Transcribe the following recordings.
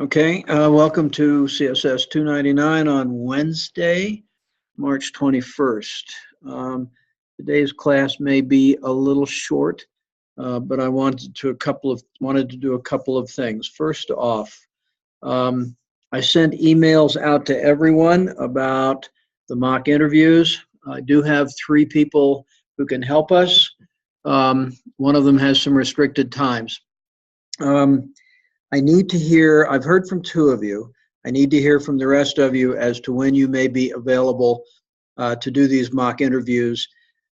Okay, welcome to CSS 299 on Wednesday, March 21st. Um, Today's class may be a little short, but I wanted to do a couple of things. First off, um, I sent emails out to everyone about the mock interviews. I do have three people who can help us. One of them has some restricted times. Um, I've heard from two of you. I need to hear from the rest of you as to when you may be available to do these mock interviews.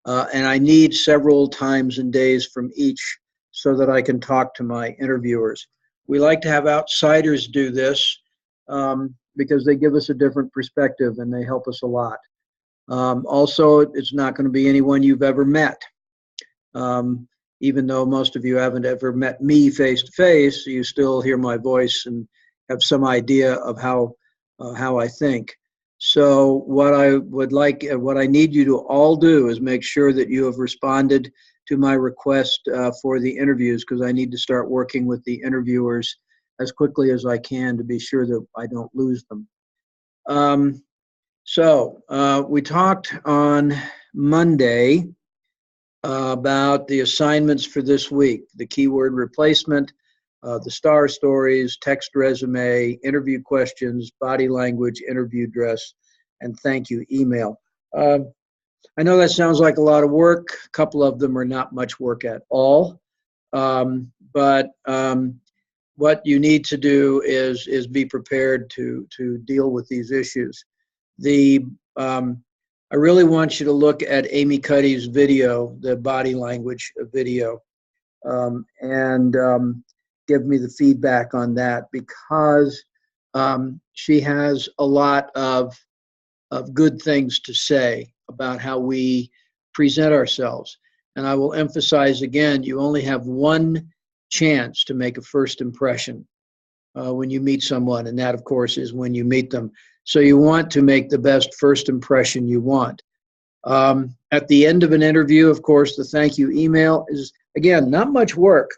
And I need several times and days from each so that I can talk to my interviewers. We like to have outsiders do this because they give us a different perspective and they help us a lot. Also, it's not going to be anyone you've ever met. Um, Even though most of you haven't ever met me face to face, you still hear my voice and have some idea of how I think. So what I need you to all do is make sure that you have responded to my request for the interviews, because I need to start working with the interviewers as quickly as I can to be sure that I don't lose them. We talked on Monday about the assignments for this week: the keyword replacement, the star stories, text resume, interview questions, body language, interview dress, and thank you email. I know that sounds like a lot of work. A couple of them are not much work at all. But what you need to do is be prepared to deal with these issues. I really want you to look at Amy Cuddy's video, the body language video, and give me the feedback on that, because she has a lot of good things to say about how we present ourselves. And I will emphasize again, you only have one chance to make a first impression when you meet someone, and that, of course, is when you meet them. So you want to make the best first impression you want. At the end of an interview, of course, the thank you email is, again, not much work,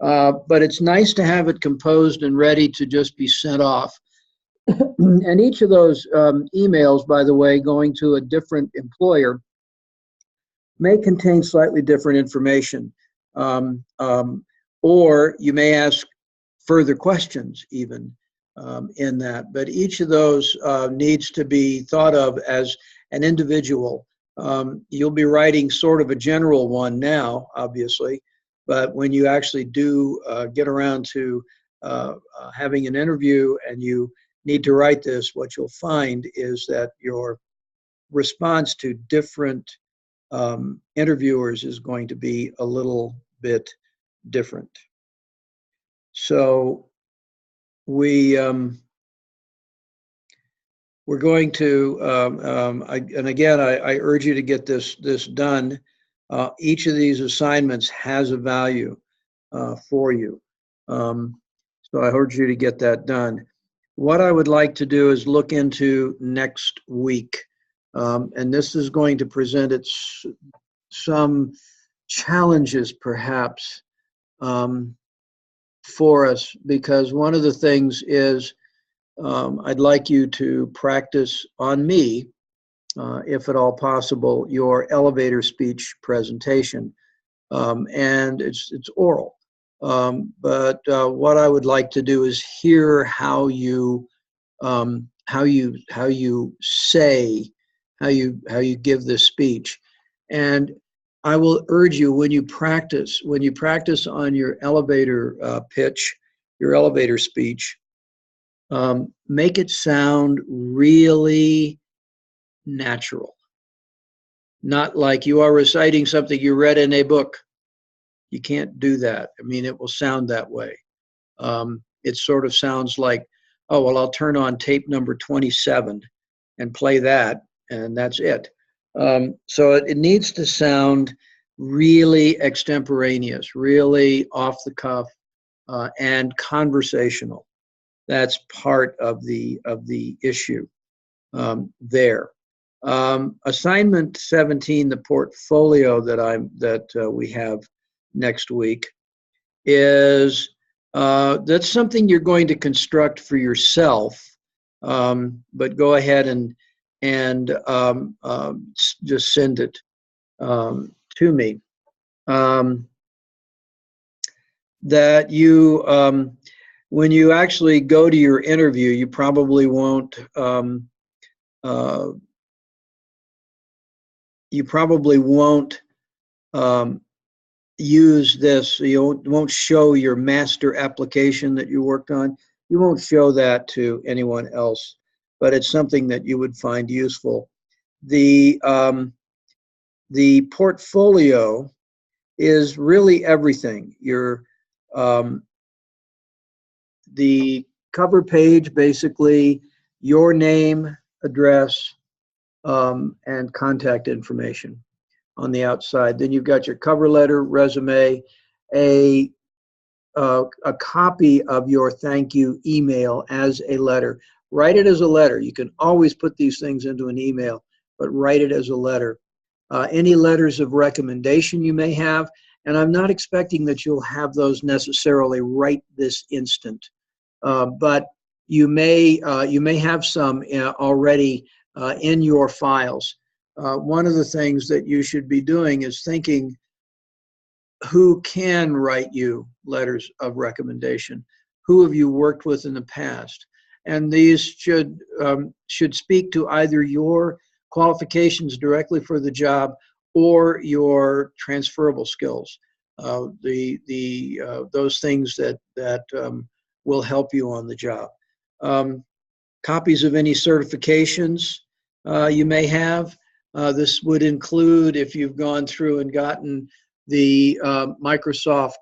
but it's nice to have it composed and ready to just be sent off. And each of those emails, by the way, going to a different employer, may contain slightly different information. Or you may ask further questions even in that. But each of those needs to be thought of as an individual. You'll be writing sort of a general one now, obviously, but when you actually do get around to having an interview and you need to write this, what you'll find is that your response to different interviewers is going to be a little bit different. So we're going to, and again, I urge you to get this done. Each of these assignments has a value for you. So I urge you to get that done. What I would like to do is look into next week. And this is going to present some challenges, perhaps, for us, because one of the things is I'd like you to practice on me, if at all possible, your elevator speech presentation. And it's oral. But what I would like to do is hear how you say, how you give this speech. And I will urge you, when you practice on your elevator pitch, your elevator speech, make it sound really natural. Not like you are reciting something you read in a book. You can't do that. I mean, it will sound that way. It sort of sounds like, oh, well, I'll turn on tape number 27 and play that, and that's it. So it needs to sound really extemporaneous, really off the cuff, and conversational. That's part of the issue there. Assignment 17, the portfolio that we have next week, is That's something you're going to construct for yourself, but go ahead and just send it to me. That you, when you actually go to your interview, you probably won't. You probably won't use this. You won't show your master application that you worked on. You won't show that to anyone else, but it's something that you would find useful. The portfolio is really everything. The cover page, basically your name, address, and contact information on the outside. Then you've got your cover letter, resume, a copy of your thank you email as a letter. Write it as a letter. You can always put these things into an email, but write it as a letter. Any letters of recommendation you may have, and I'm not expecting that you'll have those necessarily right this instant, but you may have some already in your files. One of the things that you should be doing is thinking, who can write you letters of recommendation? Who have you worked with in the past? And these should speak to either your qualifications directly for the job or your transferable skills. Those things that will help you on the job. Copies of any certifications you may have. This would include if you've gone through and gotten the Microsoft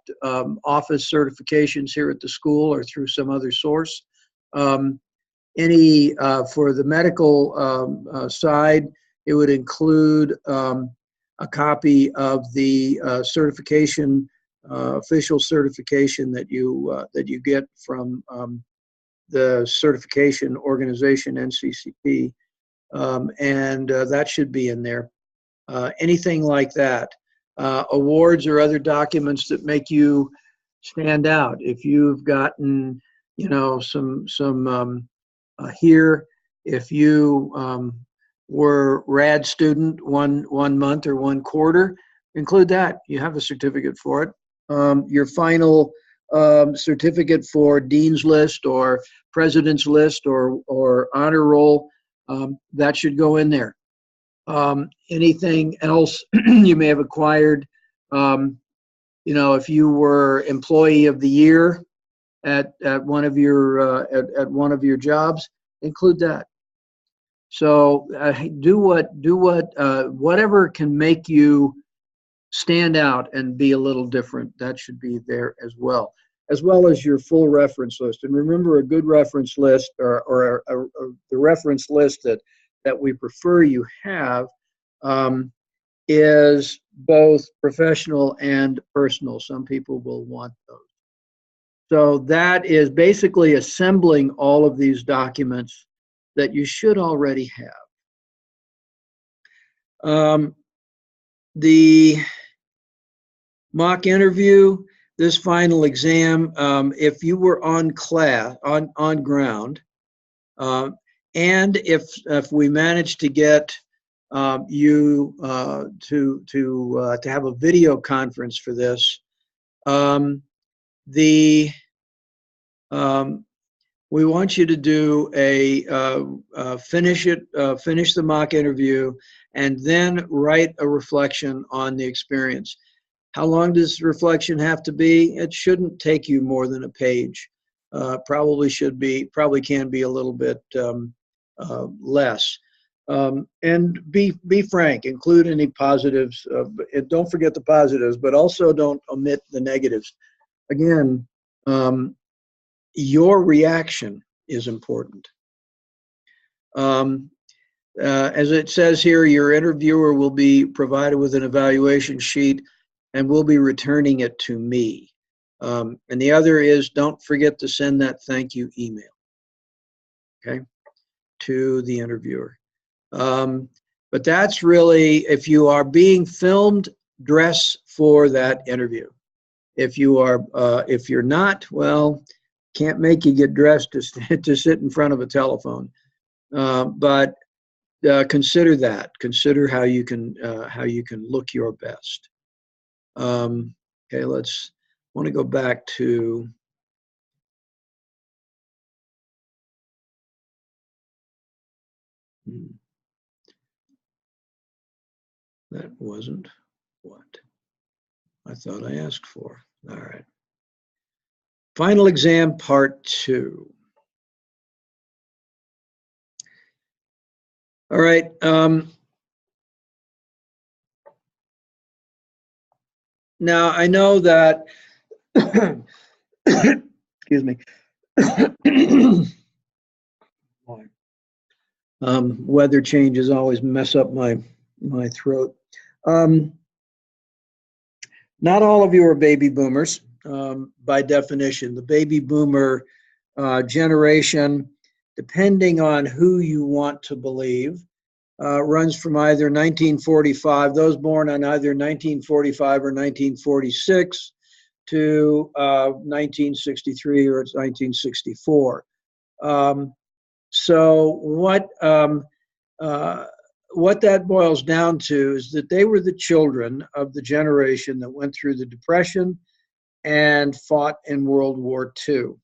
Office certifications here at the school or through some other source. Any for the medical side, it would include a copy of the certification, official certification that you get from the certification organization, NCCP, and that should be in there. Anything like that. Awards or other documents that make you stand out. If you've gotten, some here, if you were RAD student one month or one quarter, include that. You have a certificate for it. Your final certificate for Dean's List or President's List or Honor Roll, that should go in there. Anything else you may have acquired, if you were Employee of the Year at one of your jobs, include that. So do whatever can make you stand out and be a little different. That should be there as well as your full reference list. And remember, a good reference list or the reference list that we prefer you have is both professional and personal. Some people will want those. So that is basically assembling all of these documents that you should already have. The mock interview, this final exam, if you were on ground, and if we managed to get you to have a video conference for this, we want you to do finish the mock interview, and then write a reflection on the experience. How long does the reflection have to be? It shouldn't take you more than a page. Probably can be a little bit less. And be frank. Include any positives. And don't forget the positives, but also don't omit the negatives. Again, your reaction is important. As it says here, your interviewer will be provided with an evaluation sheet and will be returning it to me. And the other is, don't forget to send that thank you email, okay, to the interviewer. But that's really, if you are being filmed, dress for that interview. If you're not, well, can't make you get dressed to sit in front of a telephone. But consider that. Consider how you can look your best. Okay, want to go back to. That wasn't what I thought I asked for. All right. Final exam, part 2. All right. Now, I know that, excuse me, weather changes always mess up my throat. Not all of you are baby boomers, by definition. The baby boomer generation, depending on who you want to believe, runs from either 1945, those born on either 1945 or 1946, to 1963 or 1964. So what that boils down to is that they were the children of the generation that went through the Depression and fought in World War II,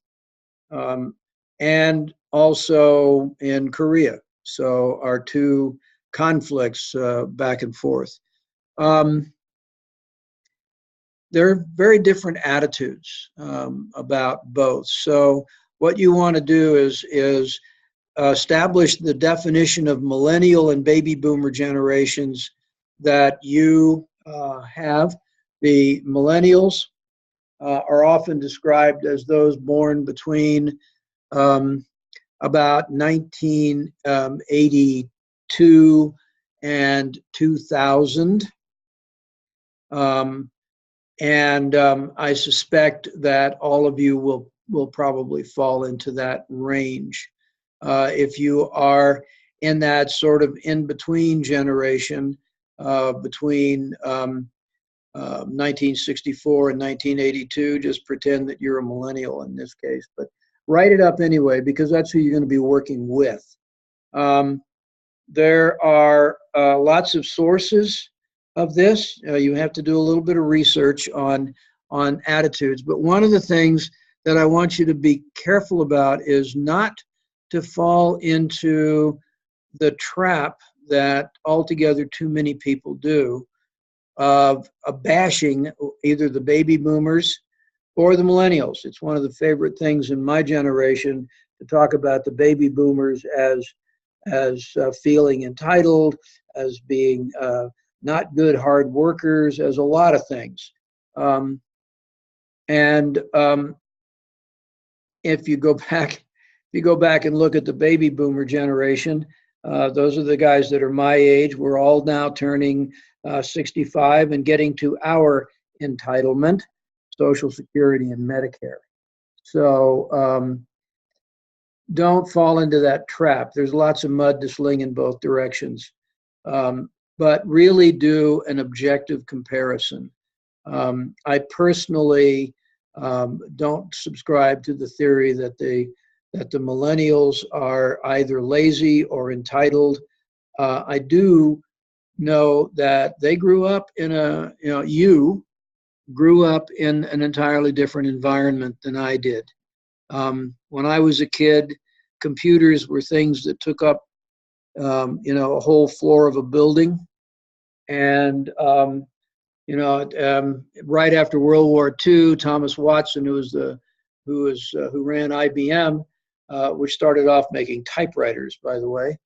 and also in Korea. So our two conflicts back and forth. There are very different attitudes about both. So what you want to do is establish the definition of millennial and baby boomer generations that you have. The millennials are often described as those born between about 1982 and 2000. I suspect that all of you will probably fall into that range. If you are in that sort of in-between generation between 1964 and 1982, just pretend that you're a millennial in this case. But write it up anyway, because that's who you're going to be working with. There are lots of sources of this. You have to do a little bit of research on attitudes. But one of the things that I want you to be careful about is not to fall into the trap that altogether too many people do of bashing either the baby boomers or the millennials. It's one of the favorite things in my generation to talk about the baby boomers as feeling entitled, as being not good hard workers, as a lot of things. If you go back and look at the baby boomer generation, those are the guys that are my age. We're all now turning 65 and getting to our entitlement, Social Security and Medicare. So don't fall into that trap. There's lots of mud to sling in both directions. But really do an objective comparison. I personally don't subscribe to the theory that the millennials are either lazy or entitled. I do know that they grew up in you grew up in an entirely different environment than I did. When I was a kid, computers were things that took up a whole floor of a building. And right after World War II, Thomas Watson, who ran IBM, which started off making typewriters, by the way,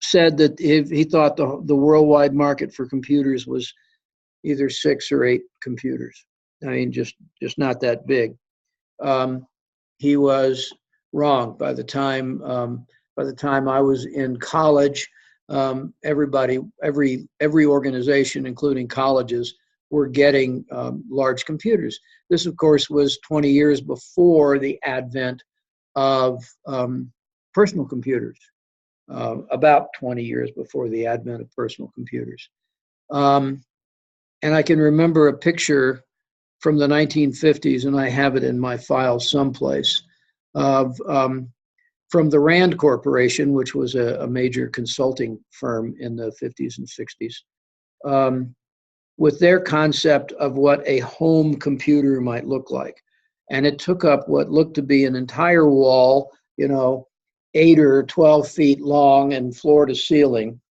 said that he thought the worldwide market for computers was either 6 or 8 computers. I mean, just not that big. He was wrong. By the time I was in college, every organization, including colleges, were getting large computers. This, of course, was 20 years before the advent of personal computers, about 20 years before the advent of personal computers. And I can remember a picture from the 1950s, and I have it in my file someplace, of from the Rand Corporation, which was a major consulting firm in the 50s and 60s, with their concept of what a home computer might look like. And it took up what looked to be an entire wall, 8 or 12 feet long and floor to ceiling.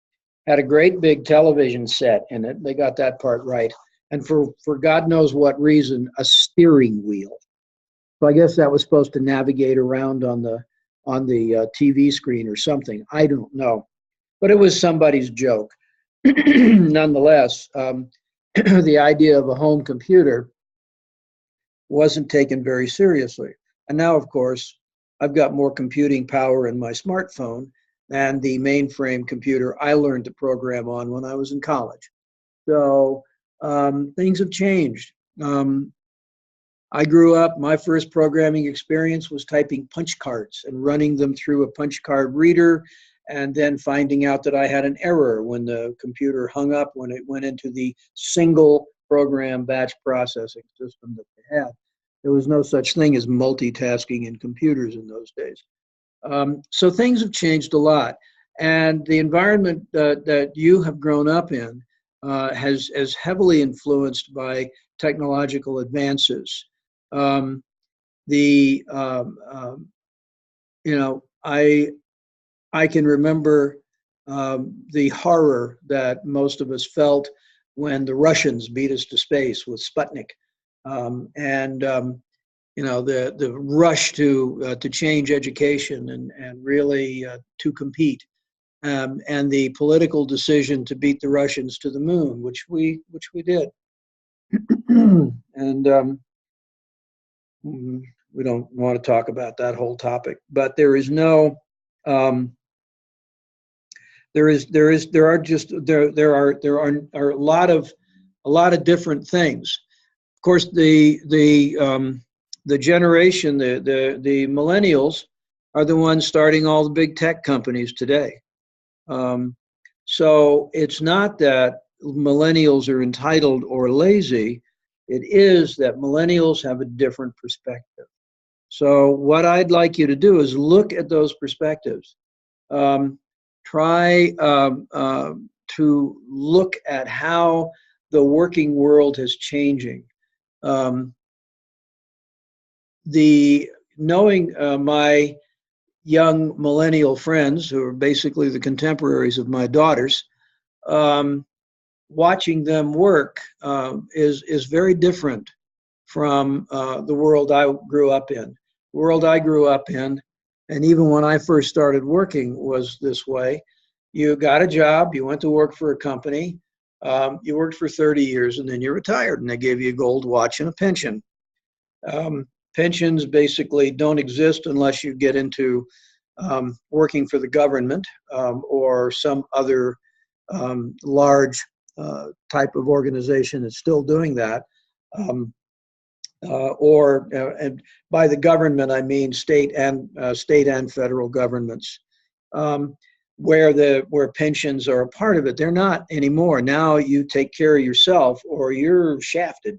Had a great big television set in it. They got that part right. And for God knows what reason, a steering wheel. So I guess that was supposed to navigate around on the TV screen or something. I don't know. But it was somebody's joke. Nonetheless, the idea of a home computer wasn't taken very seriously. And now, of course, I've got more computing power in my smartphone than the mainframe computer I learned to program on when I was in college. So things have changed. I grew up, my first programming experience was typing punch cards and running them through a punch card reader, and then finding out that I had an error when the computer hung up when it went into the single program batch processing system that they had. There was no such thing as multitasking in computers in those days. So things have changed a lot. And the environment that you have grown up in is heavily influenced by technological advances. I can remember the horror that most of us felt when the Russians beat us to space with Sputnik, the rush to change education and really to compete, and the political decision to beat the Russians to the moon, which we did, and we don't want to talk about that whole topic, but there is no. There are a lot of different things. Of course, the generation, the millennials, are the ones starting all the big tech companies today. So it's not that millennials are entitled or lazy. It is that millennials have a different perspective. So what I'd like you to do is look at those perspectives. Try to look at how the working world is changing. Knowing my young millennial friends, who are basically the contemporaries of my daughters, watching them work is very different from the world I grew up in. The world I grew up in, and even when I first started working, was this way. You got a job, you went to work for a company, you worked for 30 years, and then you retired, and they gave you a gold watch and a pension. Pensions basically don't exist unless you get into working for the government or some other large type of organization that's still doing that. And by the government, I mean state and federal governments, where pensions are a part of it. They're not anymore. Now you take care of yourself, or you're shafted.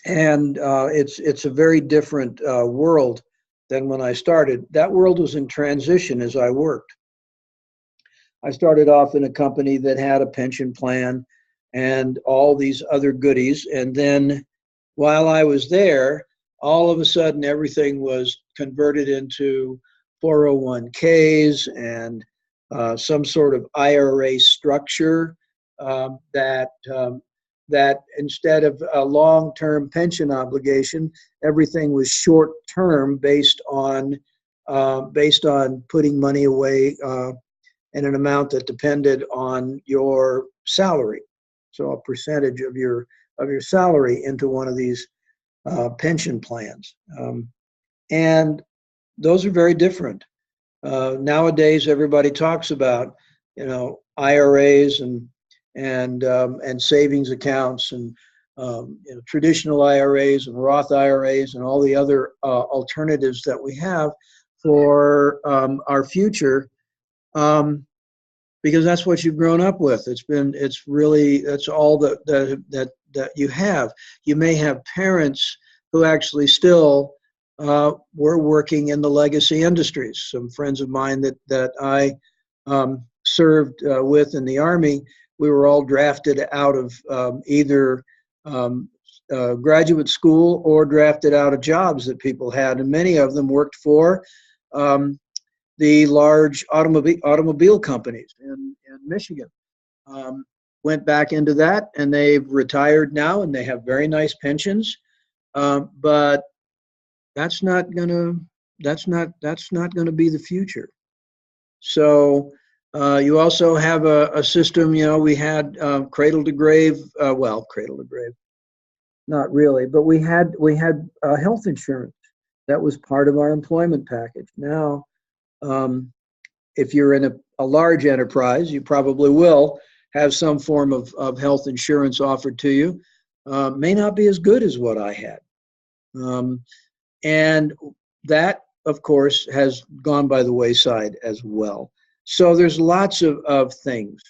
It's a very different world than when I started. That world was in transition as I worked. I started off in a company that had a pension plan and all these other goodies. And then while I was there, all of a sudden everything was converted into 401ks and some sort of IRA structure that instead of a long-term pension obligation, everything was short-term based on putting money away in an amount that depended on your salary. So a percentage of your salary into one of these pension plans, and those are very different. Nowadays, everybody talks about IRAs and savings accounts and traditional IRAs and Roth IRAs and all the other alternatives that we have for our future, because that's what you've grown up with. It's really, that's all that you have. You may have parents who actually still were working in the legacy industries. Some friends of mine that I served with in the Army, we were all drafted out of either graduate school or drafted out of jobs that people had, and many of them worked for the large automobile companies in Michigan. Went back into that, and they've retired now, and they have very nice pensions. But that's not gonna be the future. So you also have a system. We had cradle to grave. Well, cradle to grave, not really, but we had health insurance that was part of our employment package. Now, if you're in a large enterprise, you probably will have some form of health insurance offered to you. May not be as good as what I had. And that, of course, has gone by the wayside as well. So there's lots of things.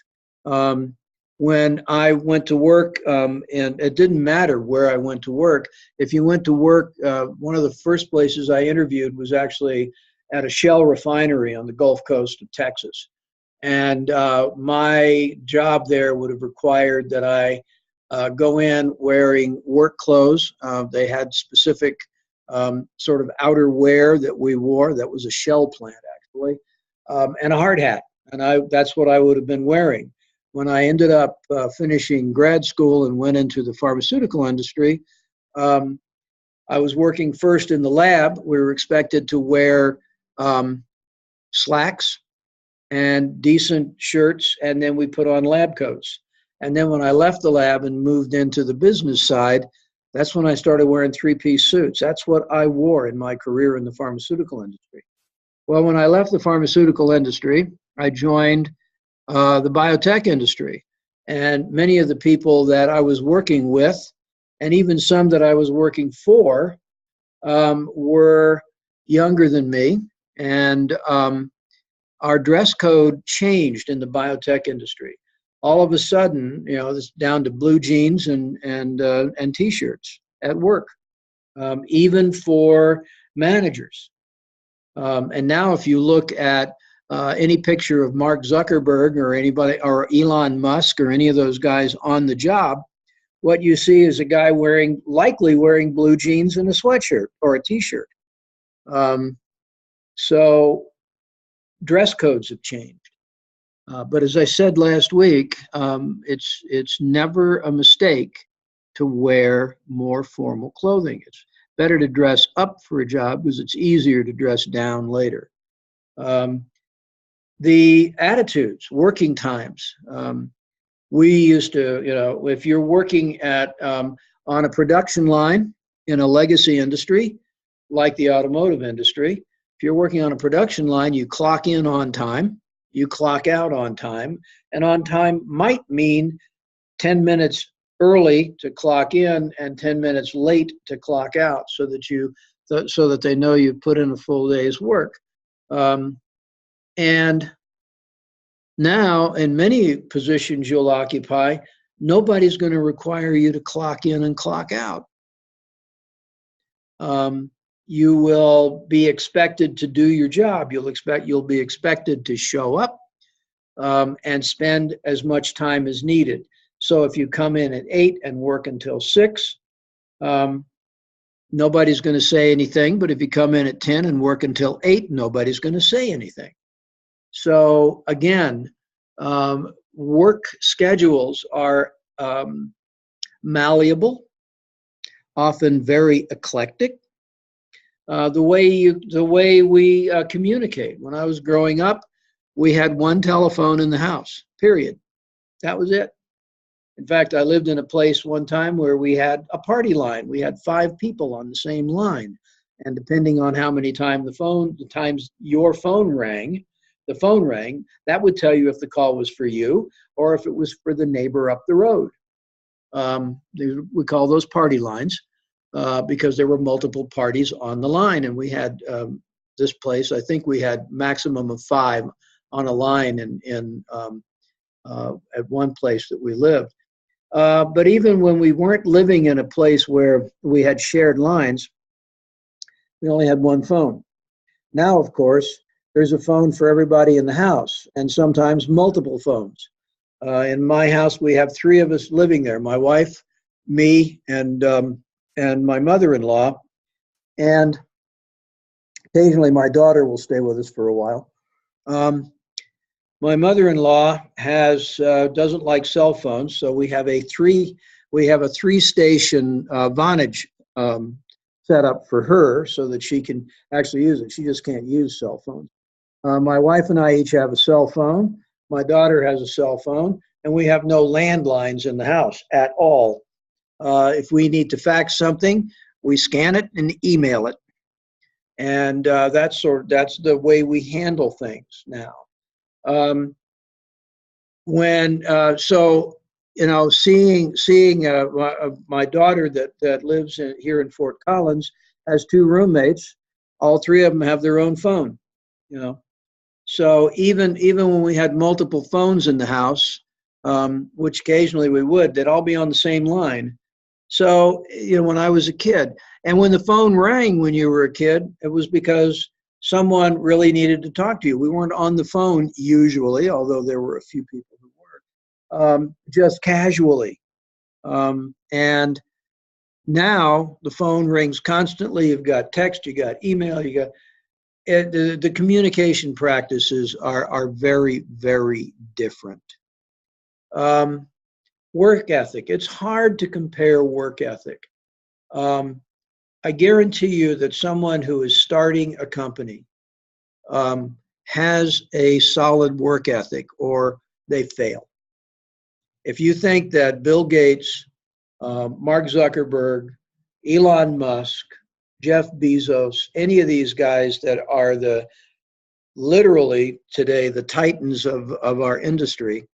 When I went to work, and it didn't matter where I went to work. If you went to work, one of the first places I interviewed was actually at a Shell refinery on the Gulf Coast of Texas. And my job there would have required that I go in wearing work clothes. They had specific sort of outerwear that we wore. That was a Shell plant, actually, and a hard hat. And that's what I would have been wearing. When I ended up finishing grad school and went into the pharmaceutical industry, I was working first in the lab. We were expected to wear slacks and decent shirts, and then we put on lab coats. And then when I left the lab and moved into the business side, that's when I started wearing three-piece suits. That's what I wore in my career in the pharmaceutical industry. Well, when I left the pharmaceutical industry, I joined the biotech industry. And many of the people that I was working with, and even some that I was working for, were younger than me. And our dress code changed in the biotech industry. All of a sudden, it's down to blue jeans and t-shirts at work, even for managers. And now, if you look at any picture of Mark Zuckerberg or anybody, or Elon Musk or any of those guys on the job, what you see is a guy likely wearing blue jeans and a sweatshirt or a t-shirt. So dress codes have changed. But as I said last week, it's never a mistake to wear more formal clothing. It's better to dress up for a job because it's easier to dress down later. The attitudes, working times. We used to, if you're working on a production line in a legacy industry, like the automotive industry, if you're working on a production line, you clock in on time, you clock out on time, and on time might mean 10 minutes early to clock in and 10 minutes late to clock out, so that they know you've put in a full day's work. And now, in many positions you'll occupy, nobody's going to require you to clock in and clock out. You will be expected to do your job. You'll be expected to show up and spend as much time as needed. So if you come in at 8 and work until 6, nobody's going to say anything. But if you come in at 10 and work until 8, nobody's going to say anything. So again, work schedules are malleable, often very eclectic. The way we communicate. When I was growing up, we had one telephone in the house, period. That was it. In fact, I lived in a place one time where we had a party line. We had 5 people on the same line. And depending on how many times your phone rang, that would tell you if the call was for you or if it was for the neighbor up the road. We call those party lines. Because there were multiple parties on the line, and we had this place. I think we had maximum of 5 on a line in at one place that we lived. But even when we weren't living in a place where we had shared lines, we only had one phone. Now, of course, there's a phone for everybody in the house, and sometimes multiple phones. In my house, we have three of us living there: my wife, me, and my mother-in-law, and occasionally my daughter will stay with us for a while. My mother-in-law doesn't like cell phones, so we have a three-station Vonage set up for her so that she can actually use it. She just can't use cell phones. My wife and I each have a cell phone. My daughter has a cell phone, and we have no landlines in the house at all. If we need to fax something, we scan it and email it, and that's the way we handle things now. Seeing my daughter that lives here in Fort Collins has two roommates. All three of them have their own phone. So even when we had multiple phones in the house, which occasionally we would, they'd all be on the same line. So when I was a kid, and when the phone rang when you were a kid, it was because someone really needed to talk to you. We weren't on the phone usually, although there were a few people who were, just casually. And now the phone rings constantly. You've got text, you got email, the communication practices are very, very different. Work ethic. It's hard to compare work ethic. I guarantee you that someone who is starting a company has a solid work ethic, or they fail. If you think that Bill Gates, Mark Zuckerberg, Elon Musk, Jeff Bezos, any of these guys that are literally today the titans of our industry,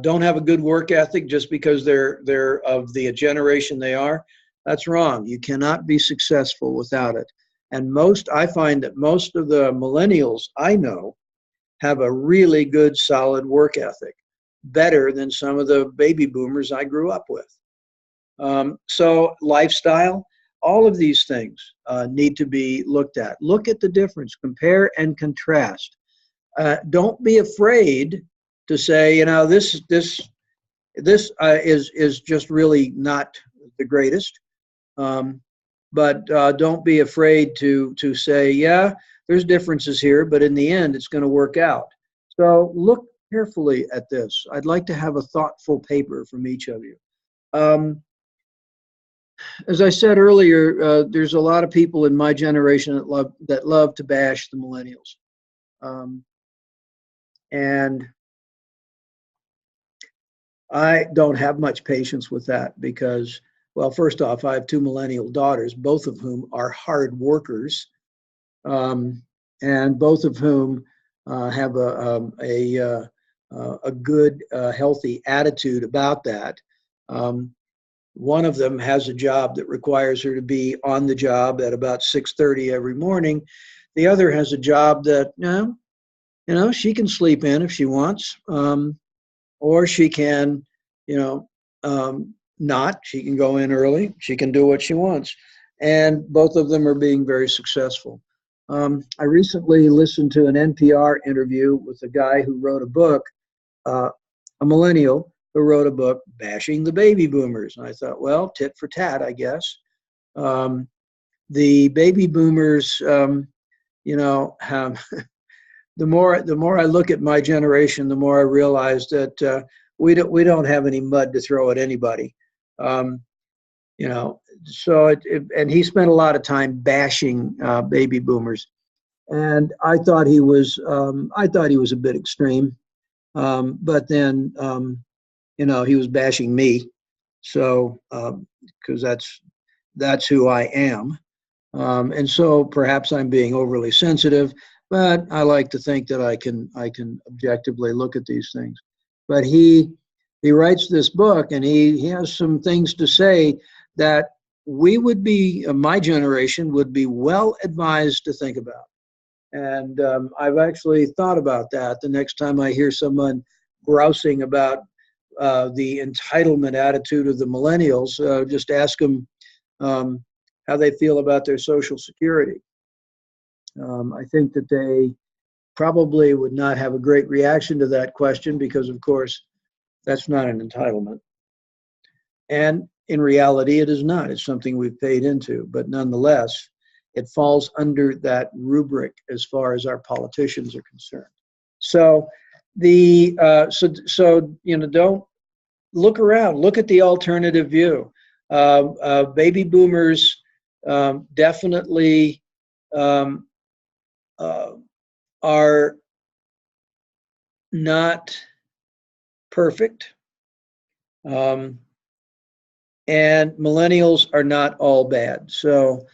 don't have a good work ethic just because they're of the generation they are, that's wrong. You cannot be successful without it. And I find that most of the millennials I know have a really good, solid work ethic, better than some of the baby boomers I grew up with. So lifestyle, all of these things need to be looked at. Look at the difference, compare and contrast. Don't be afraid to say, this is just really not the greatest. But don't be afraid to say, yeah, there's differences here, but in the end, it's going to work out. So look carefully at this. I'd like to have a thoughtful paper from each of you. As I said earlier, there's a lot of people in my generation that love to bash the millennials. And I don't have much patience with that because, well, first off, I have two millennial daughters, both of whom are hard workers, and both of whom have a good, healthy attitude about that. One of them has a job that requires her to be on the job at about 6:30 every morning. The other has a job that, she can sleep in if she wants, or she can, not. She can go in early. She can do what she wants. And both of them are being very successful. I recently listened to an NPR interview with a guy who wrote a book, a millennial who wrote a book bashing the baby boomers. And I thought, well, tit for tat, I guess. The baby boomers, the more I look at my generation, the more I realize that we don't have any mud to throw at anybody. So and he spent a lot of time bashing baby boomers, and I thought he was a bit extreme. But then he was bashing me, so because that's who I am, and so perhaps I'm being overly sensitive. But I like to think that I can objectively look at these things. But he writes this book, and he has some things to say that my generation would be well advised to think about. And I've actually thought about that the next time I hear someone grousing about the entitlement attitude of the millennials, just ask them how they feel about their Social Security. I think that they probably would not have a great reaction to that question because, of course, that's not an entitlement. And in reality, it is not. It's something we've paid into. But nonetheless, it falls under that rubric as far as our politicians are concerned. So don't look around. Look at the alternative view. Baby boomers definitely are not perfect. And millennials are not all bad. So,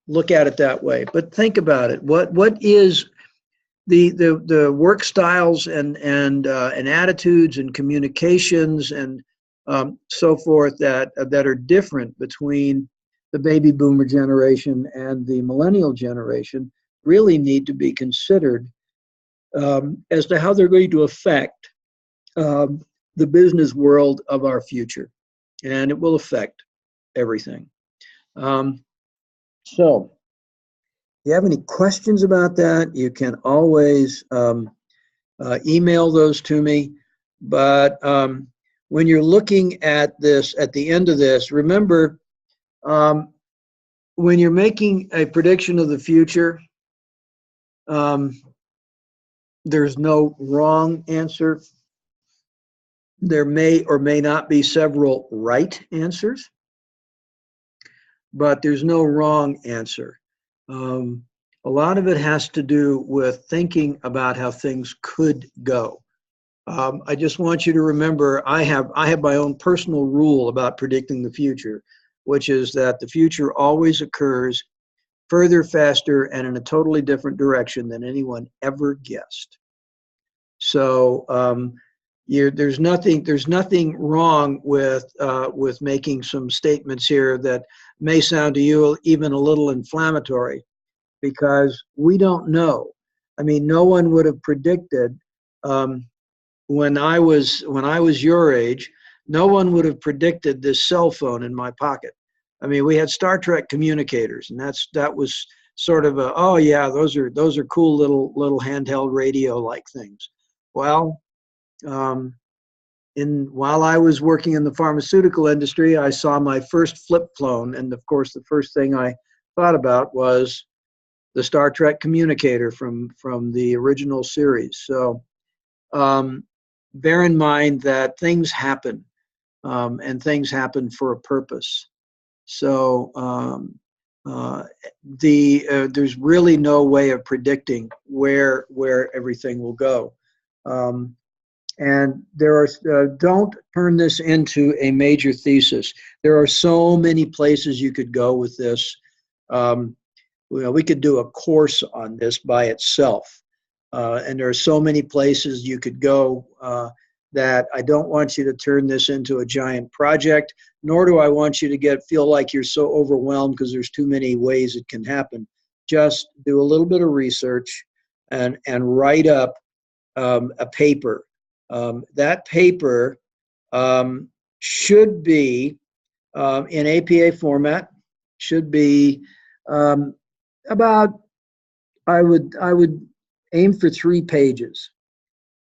look at it that way. But think about it. What is the work styles and attitudes and communications and so forth that are different between the baby boomer generation and the millennial generation really need to be considered as to how they're going to affect the business world of our future. And it will affect everything. So, if you have any questions about that, you can always email those to me. But when you're looking at this, at the end of this, remember, when you're making a prediction of the future, there's no wrong answer. There may or may not be several right answers, but there's no wrong answer. A lot of it has to do with thinking about how things could go. I just want you to remember, I have my own personal rule about predicting the future, which is that the future always occurs further, faster, and in a totally different direction than anyone ever guessed. So there's nothing wrong with making some statements here that may sound to you even a little inflammatory, because we don't know. I mean, no one would have predicted when I was your age, no one would have predicted this cell phone in my pocket. I mean, we had Star Trek communicators, and that was sort of oh yeah, those are cool little handheld radio like things. Well, while I was working in the pharmaceutical industry, I saw my first flip phone, and of course, the first thing I thought about was the Star Trek communicator from the original series. So bear in mind that things happen, and things happen for a purpose. So there's really no way of predicting where everything will go. And don't turn this into a major thesis. There are so many places you could go with this. We could do a course on this by itself. And there are so many places you could go that I don't want you to turn this into a giant project, nor do I want you to feel like you're so overwhelmed because there's too many ways it can happen. Just do a little bit of research and write up a paper. That paper should be in APA format, should be about, I would aim for 3 pages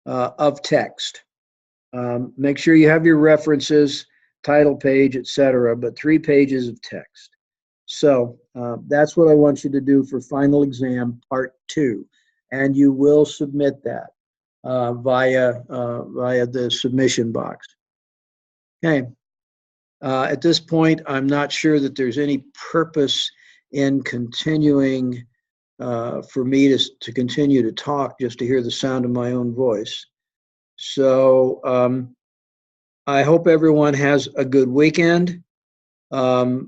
of text. Make sure you have your references, title page, etc., but 3 pages of text. So that's what I want you to do for final exam part 2, and you will submit that via the submission box. Okay. At this point, I'm not sure that there's any purpose in continuing for me to continue to talk just to hear the sound of my own voice. So I hope everyone has a good weekend.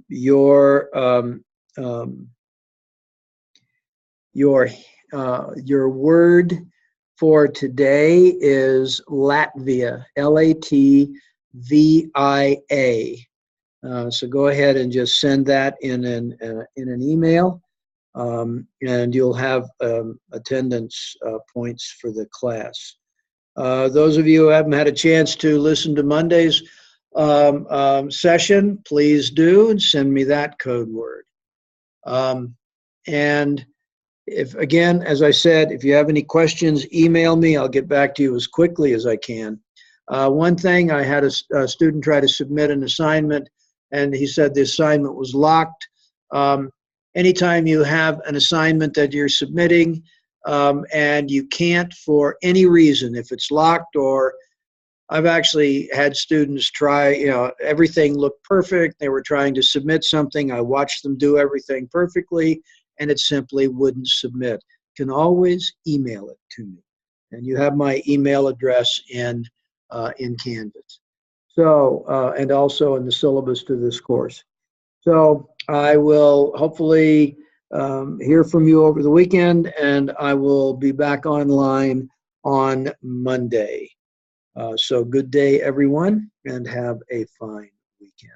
Your word for today is Latvia, Latvia. So go ahead and just send that in an email, and you'll have attendance points for the class. Those of you who haven't had a chance to listen to Monday's session, please do and send me that code word. And if, again, as I said, if you have any questions, email me. I'll get back to you as quickly as I can. One thing, I had a student try to submit an assignment, and he said the assignment was locked. Anytime you have an assignment that you're submitting and you can't for any reason, if it's locked, or I've actually had students try, everything looked perfect. They were trying to submit something. I watched them do everything perfectly, and it simply wouldn't submit. You can always email it to me. And you have my email address in Canvas. So, and also in the syllabus to this course. So I will hopefully hear from you over the weekend, and I will be back online on Monday. So good day, everyone, and have a fine weekend.